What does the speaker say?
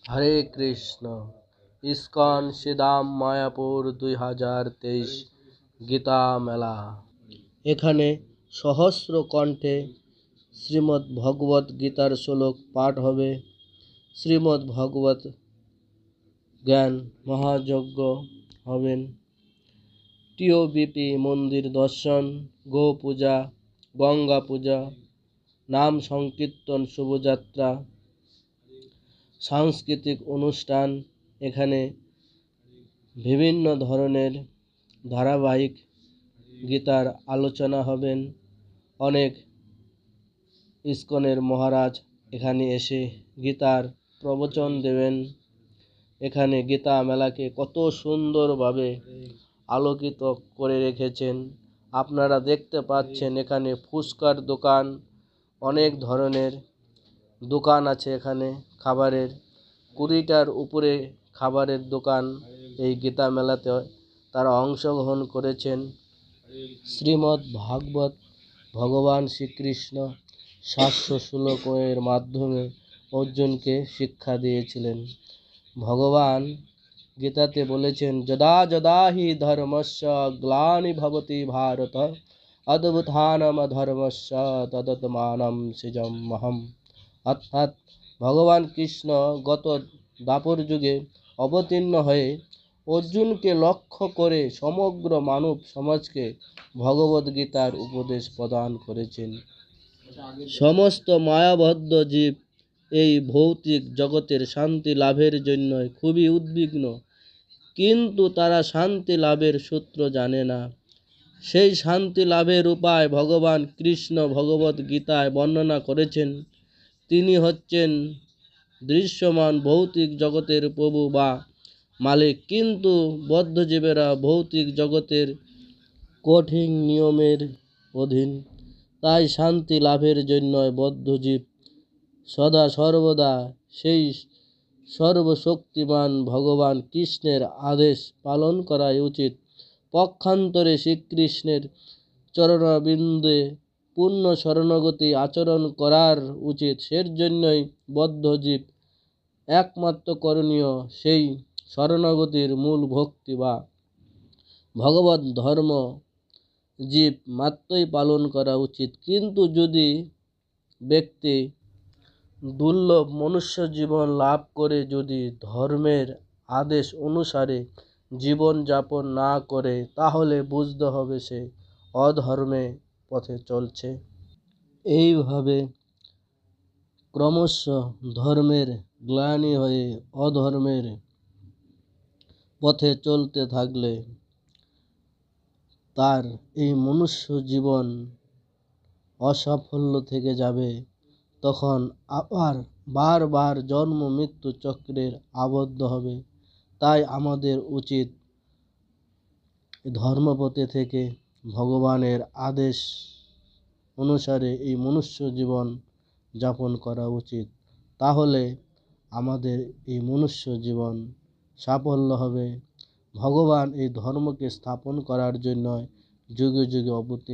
হরে Krishna. ISKCON Sidam Mayapur 2023 Gita মেলা। এখানে সহস্র কণ্ঠে শ্রীমদ্ ভগবত গীতার শ্লোক পাঠ হবে। শ্রীমদ্ ভগবত জ্ঞান মহাযজ্ঞ হবেন। টিওবিপি মন্দির দর্শন, গো পূজা, গঙ্গা পূজা, নাম সংকীর্তন, শুভযাত্রা, সাংস্কৃতিক অনুষ্ঠান। এখানে বিভিন্ন ধরনের ধারাবাহিক গীতার আলোচনা হবেন। অনেক ইস্কনের মহারাজ এখানে এসে গীতার প্রবচন দেবেন। এখানে গীতা মেলাকে কত সুন্দরভাবে আলোকিত করে রেখেছেন আপনারা দেখতে পাচ্ছেন। এখানে ফুচকার দোকান, অনেক ধরনের দোকান আছে এখানে খাবারের। 20টার উপরে খাবারের দোকান এই গীতা মেলাতে তারা অংশগ্রহণ করেছেন। শ্রীমদ্ ভাগবত ভগবান শ্রীকৃষ্ণ 700 শ্লোকের মাধ্যমে অর্জুনকে শিক্ষা দিয়েছিলেন। ভগবান গীতাতে বলেছেন, যদা যদা হি ধর্মস্য গ্লানি ভবতি ভারত অদ্ভুতানম ধর্মস্য তদাত্মানম সৃজাম্যহম। অর্থাৎ ভগবান কৃষ্ণ গত দ্বাপর যুগে অবতীর্ণ হয়ে অর্জুনকে লক্ষ্য করে সমগ্র মানব সমাজকে ভগবদ গীতার উপদেশ প্রদান করেছেন। সমস্ত মায়াবদ্ধ জীব এই ভৌতিক জগতের শান্তি লাভের জন্য খুবই উদ্বিগ্ন, কিন্তু তারা শান্তি লাভের সূত্র জানে না। সেই শান্তি লাভের উপায় ভগবান কৃষ্ণ ভগবদ গীতায় বর্ণনা করেছেন। তিনি হচ্ছেন দৃশ্যমান ভৌতিক জগতের প্রভু বা মালিক, কিন্তু বদ্ধজীবেরা ভৌতিক জগতের কঠিন নিয়মের অধীন। তাই শান্তি লাভের জন্য বদ্ধজীব সদা সর্বদা সেই সর্বশক্তিমান ভগবান কৃষ্ণের আদেশ পালন করাই উচিত। পক্ষান্তরে শ্রীকৃষ্ণের চরণবিন্দে পূর্ণ শরণাগতি আচরণ করার উচিত। সের জন্যই বদ্ধজীব একমাত্র করণীয় সেই শরণাগতির মূল ভক্তি বা ভগবত ধর্ম জীব মাত্রই পালন করা উচিত। কিন্তু যদি ব্যক্তি দুর্লভ মনুষ্য জীবন লাভ করে যদি ধর্মের আদেশ অনুসারে জীবন যাপন না করে, তাহলে বুঝতে হবে সে অধর্মে পথে চলছে। এইভাবে ক্রমশ ধর্মের গ্লানি হয়ে অধর্মের পথে চলতে থাকলে তার এই মনুষ্য জীবন অসাফল্য থেকে যাবে। তখন আবার বারবার জন্ম মৃত্যু চক্রের আবদ্ধ হবে। তাই আমাদের উচিত ধর্মপথে থেকে ভগবানের আদেশ অনুসারে এই মনুষ্য জীবন যাপন করা উচিত। তাহলে আমাদের এই মনুষ্য জীবন সাফল্য হবে। ভগবান এই ধর্মকে স্থাপন করার জন্য যুগে যুগে অবতীর্ণ